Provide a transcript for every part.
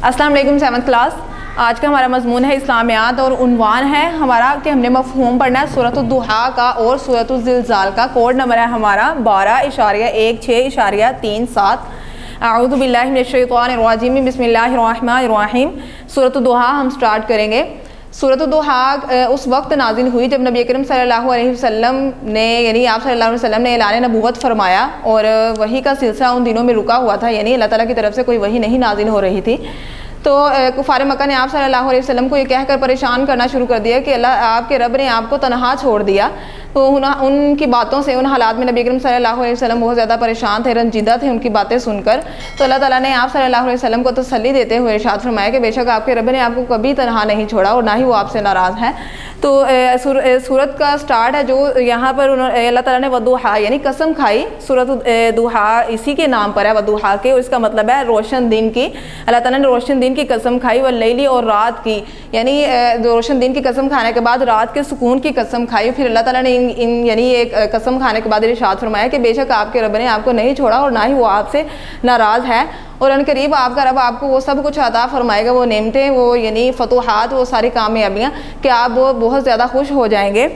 अस्सलाम वालेकुम 7th class. आज का हमारा मज़मून है इस्लामियात और उन्वान है हमारा कि हमने मफ़हूम पढ़ना है सूरतुद दुहा का और सूरतुज़ ज़िलज़ाल का। कोड नंबर है हमारा 12.16.37। अऊज़ु बिल्लाहि मिनश शैतानिर रजीम, बिस्मिल्लाहिर्रहमानिर्रहीम। सूरतुद दुहा हम स्टार्ट करेंगे। सूरतुद दुहा उस वक्त नाजिल हुई जब नबी करीम सल्लल्लाहु अलैहि वसल्लम ने यानी आप सल्लल्लाहु अलैहि वसल्लम ने ऐलान नबूवत फरमाया और वही का सिलसिला उन दिनों में रुका हुआ था, यानी अल्लाह ताला की तरफ से कोई वही नहीं नाजिल हो रही थी। तो कुफार मक्का ने आप सल्लल्लाहु अलैहि वसल्लम को ये कहकर परेशान करना शुरू कर दिया कि अल्लाह आपके रब ने आपको तनहा छोड़ दिया। तो उनकी बातों से, उन हालात में नबी करीम सल्लल्लाहु अलैहि वसल्लम बहुत ज़्यादा परेशान थे, रंजीदा थे उनकी बातें सुनकर। तो अल्लाह ताला ने आप सल्लल्लाहु अलैहि वसल्लम को तसल्ली देते हुए इरशाद फरमाया कि बेशक आपके रब ने आपको कभी तनहा नहीं छोड़ा और ना ही वो आपसे नाराज़ है। तो सूरत का स्टार्ट है जो यहाँ पर अल्लाह ताला ने वदुहा यानी कसम खाई। सूरत दुहा इसी के नाम पर है, वदुहा के, और इसका मतलब है रोशन दिन की। अल्लाह ताला ने रोशन दिन की कसम खाई, व लैली और रात की, यानी रोशन दिन की कसम खाने के बाद रात के सुकून की कसम खाई। फिर अल्लाह ताला ने यानी एक कसम खाने के बाद इरशाद फरमाया कि बेशक आपके रब ने आपको नहीं छोड़ा और ना ही वो आपसे नाराज़ है, और अनकरीब आपका रब आपको वो सब कुछ अता फरमाएगा, वो नेमतें, वो यानी फतूहात, वो सारी कामयाबियाँ कि आप वो बहुत ज़्यादा खुश हो जाएंगे।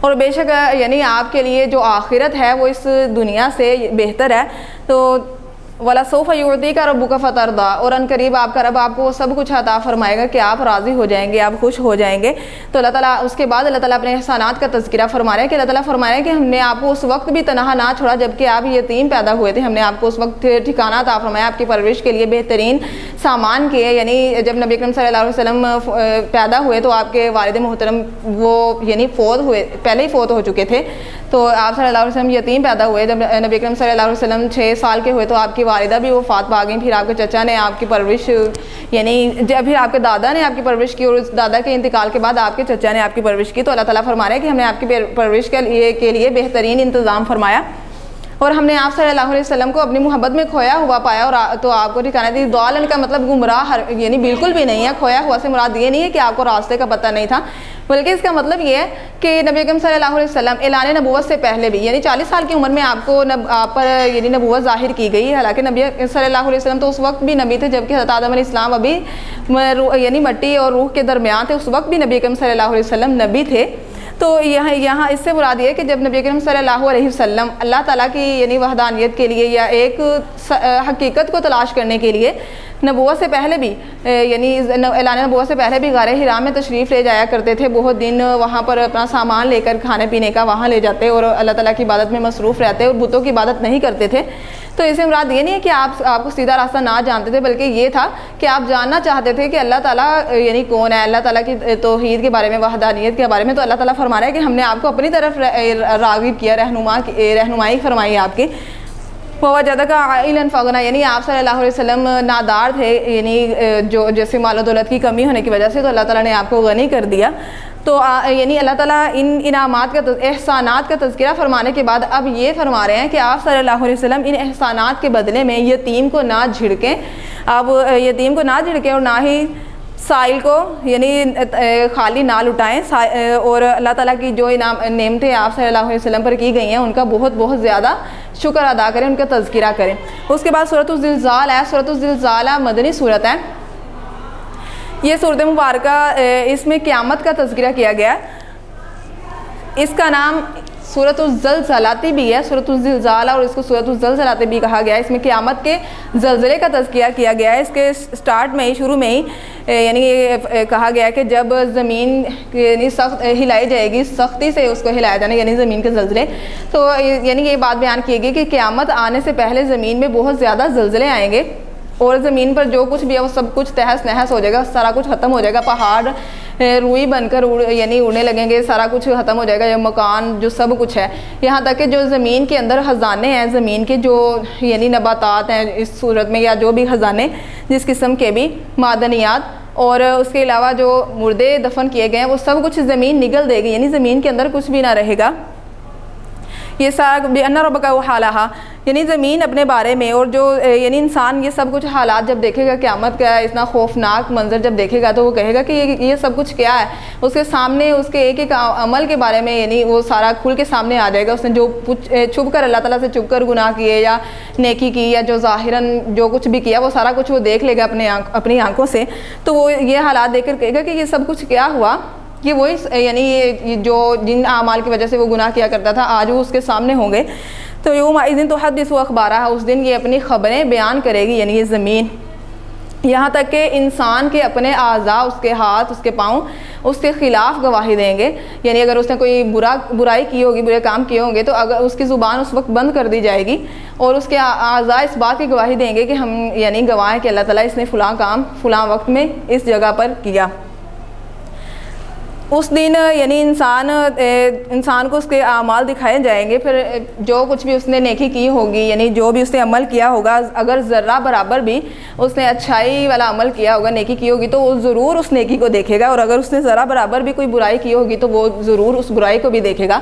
और बेशक यानी आपके लिए जो आखिरत है वो इस दुनिया से बेहतर है। तो वला सौफ़ा युअतीका रब्बुका फतरदा, और अनकरीब आपका रब आपको वो सब कुछ अता फरमाएगा कि आप राज़ी हो जाएंगे, आप खुश हो जाएंगे। तो अल्लाह ताला उसके बाद अल्लाह ताला अपने एहसानात का तज़किरा फरमा रहे हैं कि अल्लाह ताला फरमा रहे हैं कि हमने आपको उस वक्त भी तनहा ना छोड़ा जबकि आप यतीम पैदा हुए थे। हमने आपको उस वक्त ठिकाना अता फरमाया, आपकी परवरिश के लिए बेहतरीन सामान किए। यानी जब नबी अकरम सल्लल्लाहु अलैहि वसल्लम पैदा हुए तो आपके वालिद मोहतरम वो यानी फ़ौत हुए, पहले ही फ़ौत हो चुके थे। तो आप सल्लल्लाहु अलैहि वसल्लम यतीम पैदा हुए। जब नबी अकरम सल्लल्लाहु अलैहि वसल्लम 6 साल के हुए तो आपकी वालिदा भी वफ़ात पा गई। फिर आपके चचा ने आपकी परवरिश यानी जब फिर आपके दादा ने आपकी परवरिश की, और उस दादा के इंतकाल के बाद आपके चचा ने आपकी परवरिश की। तो अल्लाह ताला फरमा रहे हैं कि हमने आपकी परवरिश के लिए बेहतरीन इंतज़ाम फरमाया, और हमने आप सल्लल्लाहु अलैहि वसल्लम को अपनी मोहब्बत में खोया हुआ पाया और तो आपको ठिकाना दी। दालन का मतलब गुमराह यानी बिल्कुल भी नहीं है। खोया हुआ से मुराद ये नहीं है कि आपको रास्ते का पता नहीं था, बल्कि इसका मतलब ये है कि नबी अकरम सल्लल्लाहु अलैहि वसल्लम ऐलान नबूवत से पहले भी यानी 40 साल की उम्र में आप पर यानी नबूवत ज़ाहिर की गई। हालांकि नबी सल्लल्लाहु अलैहि वसल्लम तो उस वक्त भी नबी थे जबकि हज़रत आदम अलैहिस्सलाम अभी यानी मट्टी और रूह के दरमियान थे। उस वक्त भी नबी अकरम सल्लल्लाहु अलैहि वसल्लम नबी थे। तो यहाँ इससे मुराद ये कि जब नबी करीम सल्लल्लाहु अलैहि वसल्लम अल्लाह ताला की यानी वहदानियत के लिए या एक हकीकत को तलाश करने के लिए नबूवत से पहले भी यानी ऐलान नबूवत से पहले भी गारे हिरा में तशरीफ़ ले जाया करते थे। बहुत दिन वहाँ पर अपना सामान लेकर खाने पीने का वहाँ ले जाते और अल्लाह ताला की इबादत में मसरूफ़ रहते और बुतों की इबादत नहीं करते थे। तो इससे मुराद ये नहीं है कि आपको सीधा रास्ता ना जानते थे, बल्कि ये था कि आप जानना चाहते थे कि अल्लाह ताला यानी कौन है, अल्लाह ताला की तौहीद के बारे में, वहदानियत के बारे में। तो अल्लाह ताला फरमा रहा है कि हमने आपको अपनी तरफ राग़िब किया, रहनुमाई फरमाई आपकी। वजदा का आइलन फ़गना, यानी आप सल्लल्लाहु अलैहि वसल्लम नादार थे, यानी जो जैसे माल दौलत की कमी होने की वजह से, तो अल्लाह ताला ने आपको गनी कर दिया। तो यानी अल्लाह ताला इन इनामात का एहसानात का तज़किरा फरमाने के बाद अब ये फरमा रहे हैं कि आप सल्लल्लाहु अलैहि वसल्लम इन एहसानात के बदले में यतीम को ना झिड़कें। अब यतीम को ना झिड़कें और ना ही साइल को यानी खाली ना लुटाएं, और अल्लाह ताला की जो इनाम नेमतें आप सल्लल्लाहु अलैहि वसल्लम पर की गई हैं उनका बहुत बहुत ज़्यादा शुक्र अदा करें, उनका तज़किरा करें। उसके बाद सूरतुज़ ज़िलज़ाल है। सूरतुज़ ज़िलज़ाल मदनी सूरत है। ये सूरत मुबारका, इसमें क़यामत का तज़किरा किया गया है। इसका नाम सूरतुज़ ज़लज़लाती भी है, सूरतुज़ ज़िलज़ाल, और इसको सूरतुज़ ज़लज़लाती भी कहा गया है। इसमें क़यामत के ज़लज़ले का तज़किरा किया गया है। इसके स्टार्ट में ही, शुरू में ही यानी कहा गया है कि जब ज़मीन यानी सख्त हिलाई जाएगी, सख्ती से उसको हिलाया जाना, यानी ज़मीन के ज़लज़ले। तो यानी ये बात बयान की गई कि क़यामत आने से पहले ज़मीन में बहुत ज़्यादा ज़लज़ले आएंगे और ज़मीन पर जो कुछ भी है वो सब कुछ तहस नहस हो जाएगा, सारा कुछ ख़त्म हो जाएगा। पहाड़ रुई बनकर यानी उड़ने लगेंगे, सारा कुछ ख़त्म हो जाएगा, जो मकान जो सब कुछ है, यहाँ तक कि जो ज़मीन के अंदर ख़जाने हैं, ज़मीन के जो यानी नबातात हैं इस सूरत में, या जो भी ख़जाने जिस किस्म के भी मादनियात, और उसके अलावा जो मुर्दे दफन किए गए हैं वो सब कुछ ज़मीन निगल देगी, यानी ज़मीन के अंदर कुछ भी ना रहेगा। یہ سارا بِأَنَّ رَبَّكَ وَحَالَهَا، یعنی زمین اپنے بارے میں، اور جو یعنی انسان یہ سب کچھ حالات جب دیکھے گا، قیامت کا اتنا خوفناک منظر جب دیکھے گا، تو وہ کہے گا کہ یہ سب کچھ کیا ہے. اس کے سامنے اس کے ایک ایک عمل کے بارے میں یعنی وہ سارا کھل کے سامنے آ جائے گا. اس نے جو چھپ کر اللہ تعالیٰ سے چھپ کر گناہ کیے یا نیکی کی، یا جو ظاہراً جو کچھ بھی کیا، وہ سارا کچھ وہ دیکھ لے گا اپنی آنکھوں سے. تو وہ یہ حالات دیکھ کر کہے گا کہ یہ سب کچھ کیا ہوا، کہ وہی یعنی یہ جو جن اعمال کی وجہ سے وہ گناہ کیا کرتا تھا، آج وہ اس کے سامنے ہوں گے. تو یومئذ تحدث اخبارہا، اس دن یہ اپنی خبریں بیان کرے گی، یعنی یہ زمین، یہاں تک کہ انسان کے اپنے اعضاء، اس کے ہاتھ، اس کے پاؤں اس کے خلاف گواہی دیں گے. یعنی اگر اس نے کوئی برائی کی ہوگی، برے کام کیے ہوں گے، تو اگر اس کی زبان اس وقت بند کر دی جائے گی، اور اس کے اعضاء اس بات کی گواہی دیں گے کہ ہم یعنی گواہ ہیں کہ اللہ تعالیٰ اس نے فلاں کام فلاں وقت میں اس جگہ پر کیا. اس دن یعنی انسان کو اس کے اعمال دکھائے جائیں گے. پھر جو کچھ بھی اس نے نیکی کی ہوگی، یعنی جو بھی اس نے عمل کیا ہوگا، اگر ذرہ برابر بھی اس نے اچھائی والا عمل کیا ہوگا، نیکی کی ہوگی، تو وہ ضرور اس نیکی کو دیکھے گا. اور اگر اس نے ذرہ برابر بھی کوئی برائی کی ہوگی، تو وہ ضرور اس برائی کو بھی دیکھے گا.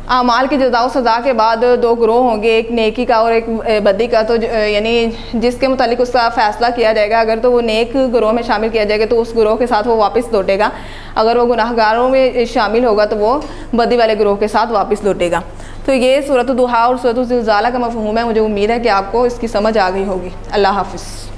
اعمال کی جزا و سزا کے بعد دو گروہ ہوں گے، ایک نیکی کا اور ایک بدی کا. تو یعنی جس کے متعلق اس کا فیصلہ کیا جائے گا، اگر تو وہ نیک گروہ میں شامل کیا جائے گا تو اس گروہ کے ساتھ وہ واپس لوٹے گا. اگر وہ گناہ گاروں میں شامل ہوگا تو وہ بدی والے گروہ کے ساتھ واپس لوٹے گا. تو یہ سورۃ الضحیٰ اور سورۃ الزلزلہ کا مفہوم ہے. مجھے امید ہے کہ آپ کو اس کی سمجھ آ گئی ہوگی. اللہ حافظ.